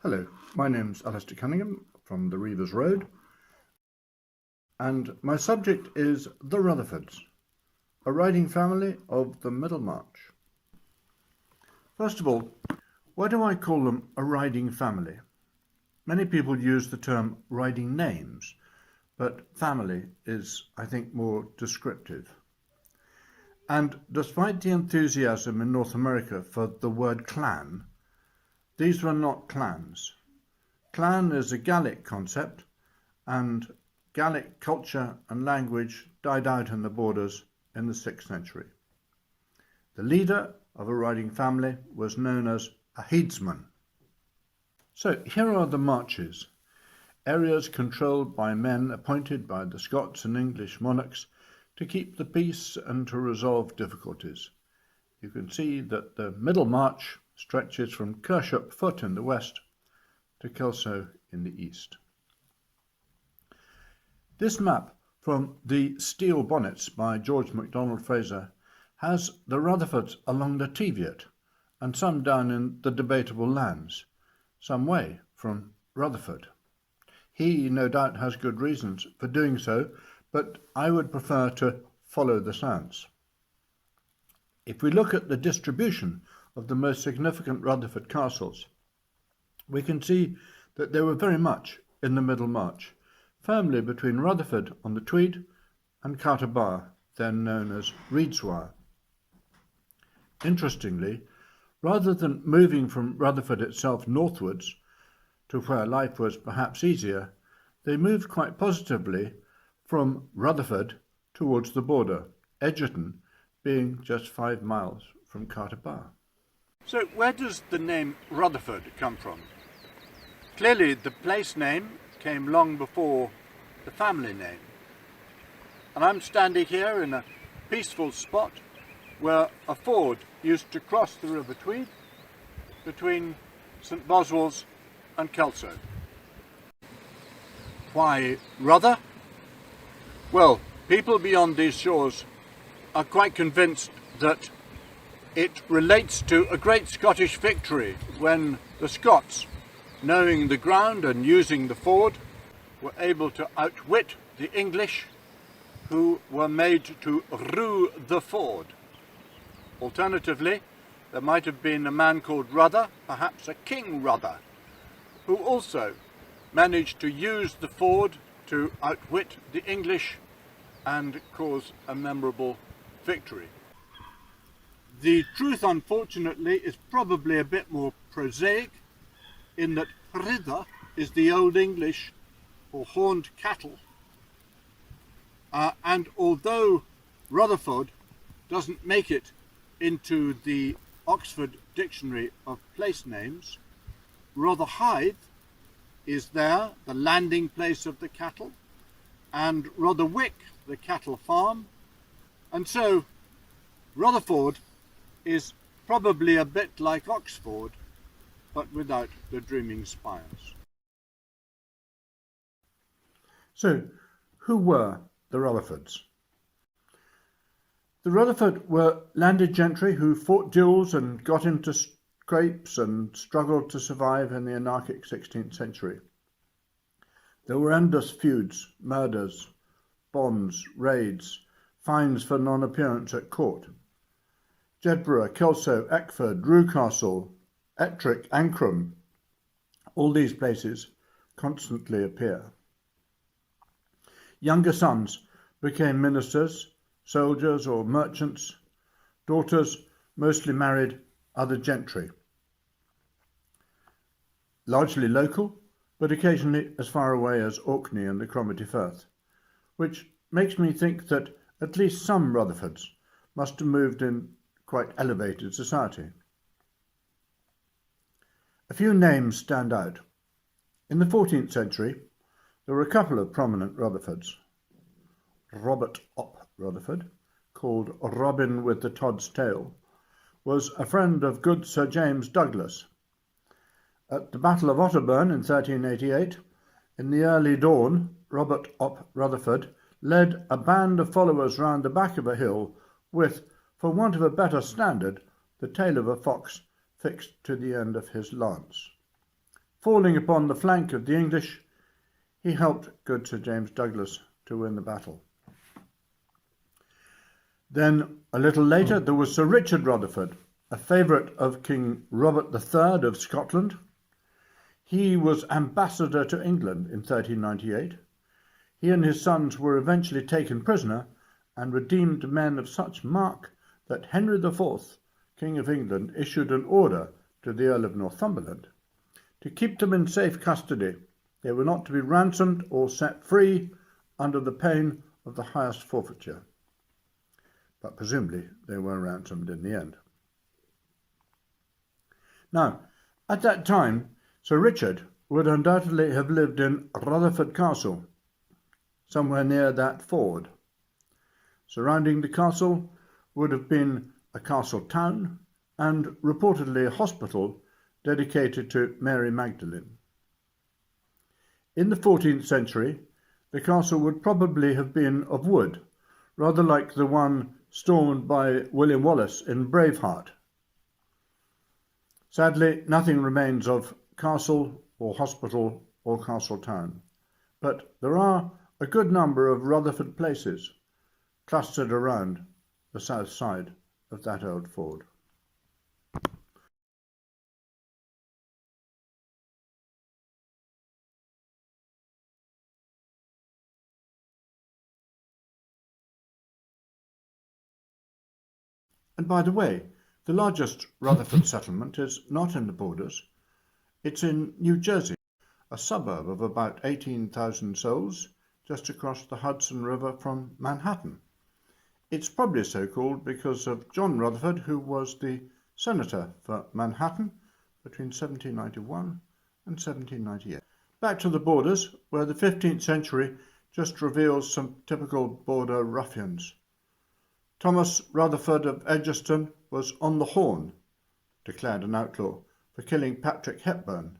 Hello, my name's Alastair Cunningham from the Reivers Road, and my subject is the Rutherfords, a riding family of the Middlemarch. First of all, why do I call them a riding family? Many people use the term riding names, but family is, I think, more descriptive. And despite the enthusiasm in North America for the word clan, these were not clans. Clan is a Gaelic concept, and Gaelic culture and language died out in the borders in the 6th century. The leader of a riding family was known as a headsman. So here are the marches, areas controlled by men appointed by the Scots and English monarchs to keep the peace and to resolve difficulties. You can see that the Middle March stretches from Kirshop Foot in the west to Kelso in the east. This map from the Steel Bonnets by George MacDonald Fraser has the Rutherfords along the Teviot and some down in the debatable lands, some way from Rutherford. He no doubt has good reasons for doing so, but I would prefer to follow the sounds. If we look at the distribution of the most significant Rutherford castles, we can see that they were very much in the Middle March, firmly between Rutherford on the Tweed and Carterbar, then known as Reidswire. Interestingly, rather than moving from Rutherford itself northwards to where life was perhaps easier, they moved quite positively from Rutherford towards the border, Edgerton being just 5 miles from Carterbar. So where does the name Rutherford come from? Clearly the place name came long before the family name. And I'm standing here in a peaceful spot where a ford used to cross the River Tweed between St Boswell's and Kelso. Why Ruther? Well, people beyond these shores are quite convinced that it relates to a great Scottish victory when the Scots, knowing the ground and using the ford, were able to outwit the English, who were made to rue the ford. Alternatively, there might have been a man called Ruther, perhaps a King Ruther, who also managed to use the ford to outwit the English and cause a memorable victory. The truth, unfortunately, is probably a bit more prosaic, in that Rither is the Old English for horned cattle, and although Rutherford doesn't make it into the Oxford Dictionary of Place Names, Rotherhithe is there, the landing place of the cattle, and Rotherwick, the cattle farm, and so Rutherford is probably a bit like Oxford, but without the dreaming spires. So, who were the Rutherfords? The Rutherford were landed gentry who fought duels and got into scrapes and struggled to survive in the anarchic 16th century. There were endless feuds, murders, bonds, raids, fines for non-appearance at court. Jedburgh, Kelso, Eckford, Rewcastle, Ettrick, Ancram, all these places constantly appear. Younger sons became ministers, soldiers or merchants. Daughters mostly married other gentry. Largely local, but occasionally as far away as Orkney and the Cromarty Firth, which makes me think that at least some Rutherfords must have moved in quite elevated society. A few names stand out. In the 14th century, there were a couple of prominent Rutherfords. Robert Opp Rutherford, called Robin with the Tod's Tail, was a friend of good Sir James Douglas. At the Battle of Otterburn in 1388, in the early dawn, Robert Opp Rutherford led a band of followers round the back of a hill with, for want of a better standard, the tail of a fox fixed to the end of his lance. falling upon the flank of the English, he helped good Sir James Douglas to win the battle. Then, a little later, there was Sir Richard Rutherford, a favourite of King Robert III of Scotland. He was ambassador to England in 1398. He and his sons were eventually taken prisoner and were deemed men of such mark that Henry IV, King of England, issued an order to the Earl of Northumberland to keep them in safe custody. They were not to be ransomed or set free under the pain of the highest forfeiture. But presumably they were ransomed in the end. Now, at that time, Sir Richard would undoubtedly have lived in Rutherford Castle, somewhere near that ford. Surrounding the castle would have been a castle town and reportedly a hospital dedicated to Mary Magdalene. In the 14th century, the castle would probably have been of wood, rather like the one stormed by William Wallace in Braveheart. Sadly, nothing remains of castle or hospital or castle town, but there are a good number of Rutherford places clustered around the south side of that old ford. And by the way, the largest Rutherford settlement is not in the borders. It's in New Jersey, a suburb of about 18,000 souls, just across the Hudson River from Manhattan. It's probably so called because of John Rutherford, who was the senator for Manhattan between 1791 and 1798. Back to the borders, where the 15th century just reveals some typical border ruffians. Thomas Rutherford of Edgerton was on the horn, declared an outlaw, for killing Patrick Hepburn,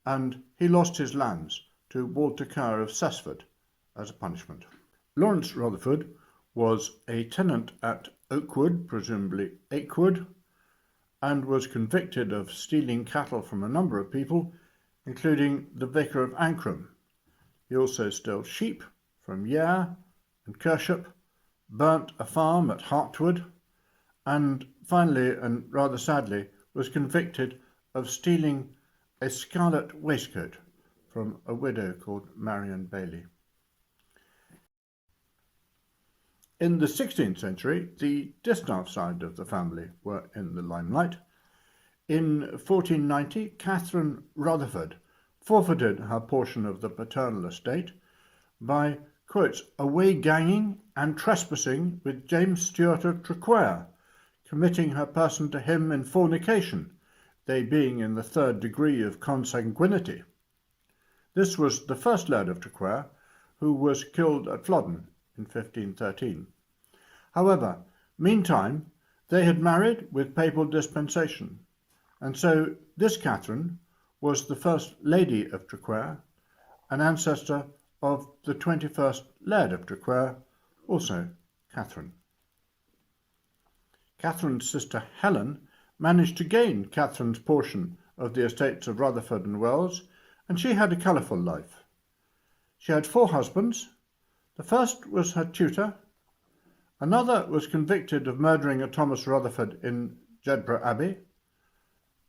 and he lost his lands to Walter Kerr of Cessford as a punishment. Lawrence Rutherford was a tenant at Oakwood, presumably Akewood, and was convicted of stealing cattle from a number of people, including the Vicar of Ancram. He also stole sheep from Yare and Kershop, burnt a farm at Hartwood, and finally, and rather sadly, was convicted of stealing a scarlet waistcoat from a widow called Marion Bailey. In the 16th century, the Distaff side of the family were in the limelight. In 1490, Catherine Rutherford forfeited her portion of the paternal estate by, quotes, away ganging and trespassing with James Stuart of Traquair, committing her person to him in fornication, they being in the 3rd degree of consanguinity. This was the first Laird of Traquair, who was killed at Flodden in 1513. However, meantime, they had married with papal dispensation, and so this Catherine was the first Lady of Traquair, an ancestor of the 21st Laird of Traquair, also Catherine. Catherine's sister Helen managed to gain Catherine's portion of the estates of Rutherford and Wells, and she had a colourful life. She had 4 husbands. The first was her tutor. Another was convicted of murdering a Thomas Rutherford in Jedburgh Abbey.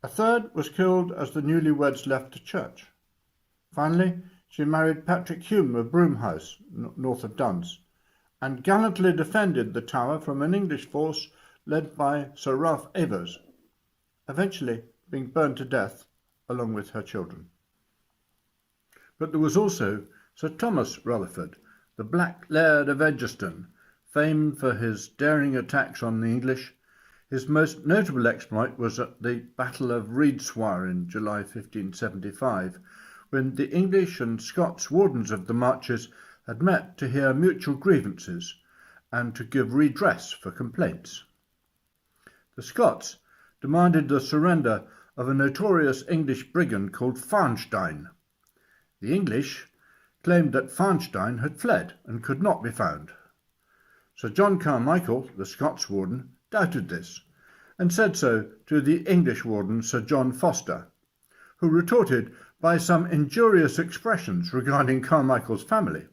A third was killed as the newlyweds left the church. Finally, she married Patrick Hume of Broomhouse, north of Duns, and gallantly defended the tower from an English force led by Sir Ralph Avers, eventually being burned to death along with her children. But there was also Sir Thomas Rutherford, the Black Laird of Edgerton, famed for his daring attacks on the English. His most notable exploit was at the Battle of Reidswire in July 1575, when the English and Scots wardens of the marches had met to hear mutual grievances and to give redress for complaints. The Scots demanded the surrender of a notorious English brigand called Farnstein. The English claimed that Farnstein had fled and could not be found. Sir John Carmichael, the Scots warden, doubted this, and said so to the English warden Sir John Foster, who retorted by some injurious expressions regarding Carmichael's family,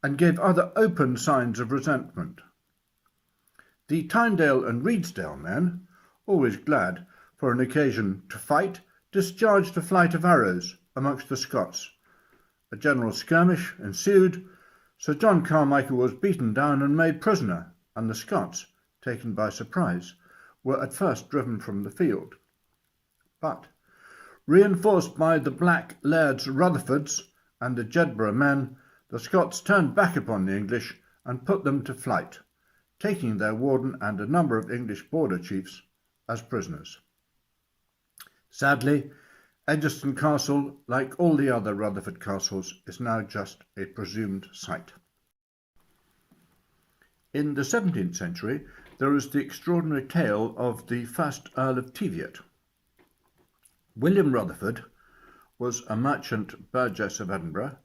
and gave other open signs of resentment. The Tynedale and Redesdale men, always glad for an occasion to fight, discharged a flight of arrows amongst the Scots. A general skirmish ensued. Sir John Carmichael was beaten down and made prisoner, and the Scots, taken by surprise, were at first driven from the field. But, reinforced by the Black Lairds Rutherfords and the Jedburgh men, the Scots turned back upon the English and put them to flight, taking their warden and a number of English border chiefs as prisoners. Sadly, Edgerton Castle, like all the other Rutherford castles, is now just a presumed site. In the 17th century, there is the extraordinary tale of the first Earl of Teviot. William Rutherford was a merchant burgess of Edinburgh,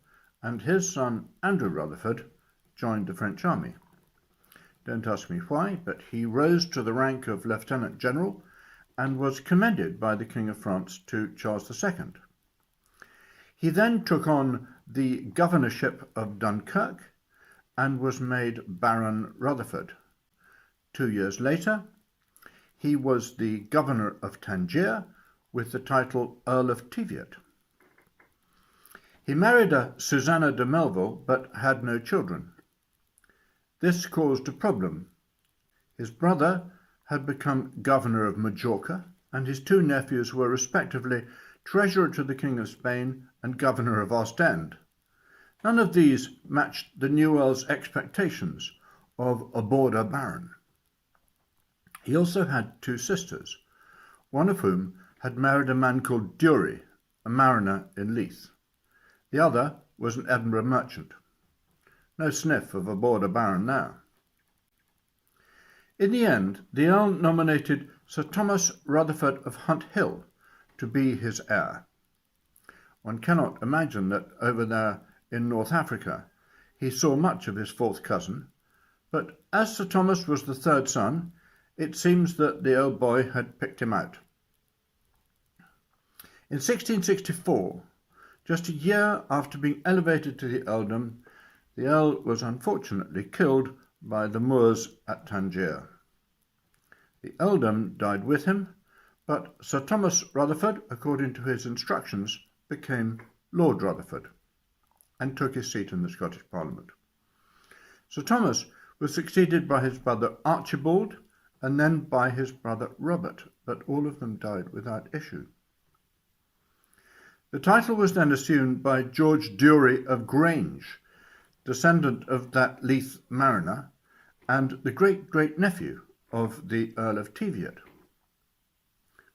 and his son Andrew Rutherford joined the French army. Don't ask me why, but he rose to the rank of Lieutenant General and was commended by the King of France to Charles II. He then took on the governorship of Dunkirk and was made Baron Rutherford. 2 years later, he was the governor of Tangier with the title Earl of Teviot. He married a Susanna de Melville but had no children. This caused a problem. His brother had become governor of Majorca, and his two nephews were respectively treasurer to the King of Spain and governor of Ostend. None of these matched the new earl's expectations of a border baron. He also had two sisters, one of whom had married a man called Dury, a mariner in Leith. The other was an Edinburgh merchant. No sniff of a border baron now. In the end, the Earl nominated Sir Thomas Rutherford of Hunt Hill to be his heir. One cannot imagine that over there in North Africa he saw much of his fourth cousin, but as Sir Thomas was the third son, it seems that the old boy had picked him out. In 1664, just a year after being elevated to the earldom, the Earl was unfortunately killed by the Moors at Tangier. The earldom died with him, but Sir Thomas Rutherford, according to his instructions, became Lord Rutherford and took his seat in the Scottish Parliament. Sir Thomas was succeeded by his brother Archibald and then by his brother Robert, but all of them died without issue. The title was then assumed by George Dury of Grange, descendant of that Leith mariner, and the great-great-nephew of the Earl of Teviot.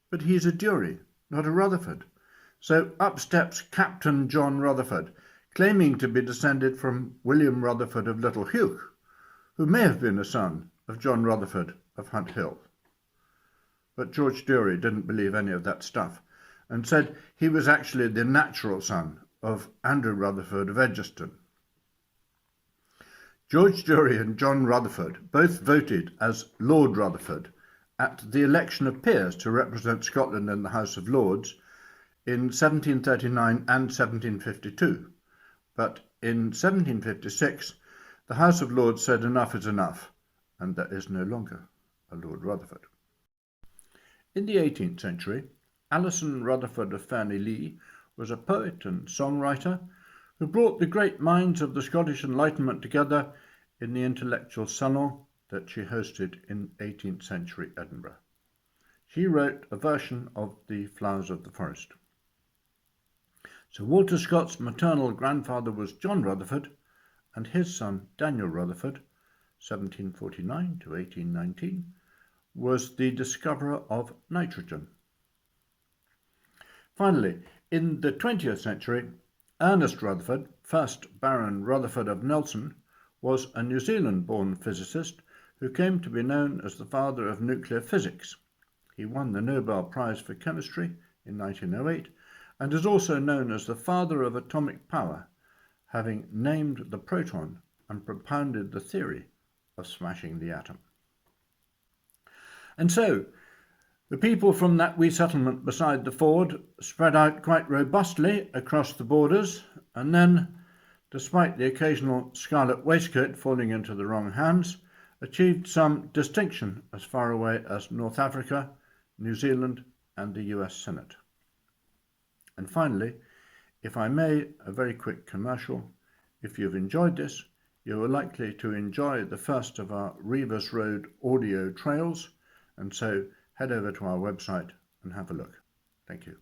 But he's a Dury, not a Rutherford, so up steps Captain John Rutherford, claiming to be descended from William Rutherford of Little Hugh, who may have been a son of John Rutherford of Hunt Hill. But George Dury didn't believe any of that stuff, and said he was actually the natural son of Andrew Rutherford of Edgerton. George Dury and John Rutherford both voted as Lord Rutherford at the election of peers to represent Scotland in the House of Lords in 1739 and 1752, but in 1756 the House of Lords said enough is enough, and there is no longer a Lord Rutherford. In the 18th century, Alison Rutherford of Fairnilee was a poet and songwriter who brought the great minds of the Scottish Enlightenment together in the intellectual salon that she hosted in 18th century Edinburgh. She wrote a version of The Flowers of the Forest. Sir Walter Scott's maternal grandfather was John Rutherford, and his son Daniel Rutherford, 1749 to 1819, was the discoverer of nitrogen. Finally, in the 20th century, Ernest Rutherford, 1st Baron Rutherford of Nelson, was a New Zealand-born physicist who came to be known as the father of nuclear physics. He won the Nobel Prize for Chemistry in 1908 and is also known as the father of atomic power, having named the proton and propounded the theory of smashing the atom. And so, The people from that wee settlement beside the ford spread out quite robustly across the borders, and then, despite the occasional scarlet waistcoat falling into the wrong hands, achieved some distinction as far away as North Africa, New Zealand and the US Senate. And finally, if I may, a very quick commercial. If you've enjoyed this, you are likely to enjoy the first of our Reivers Road audio trails, and so head over to our website and have a look. Thank you.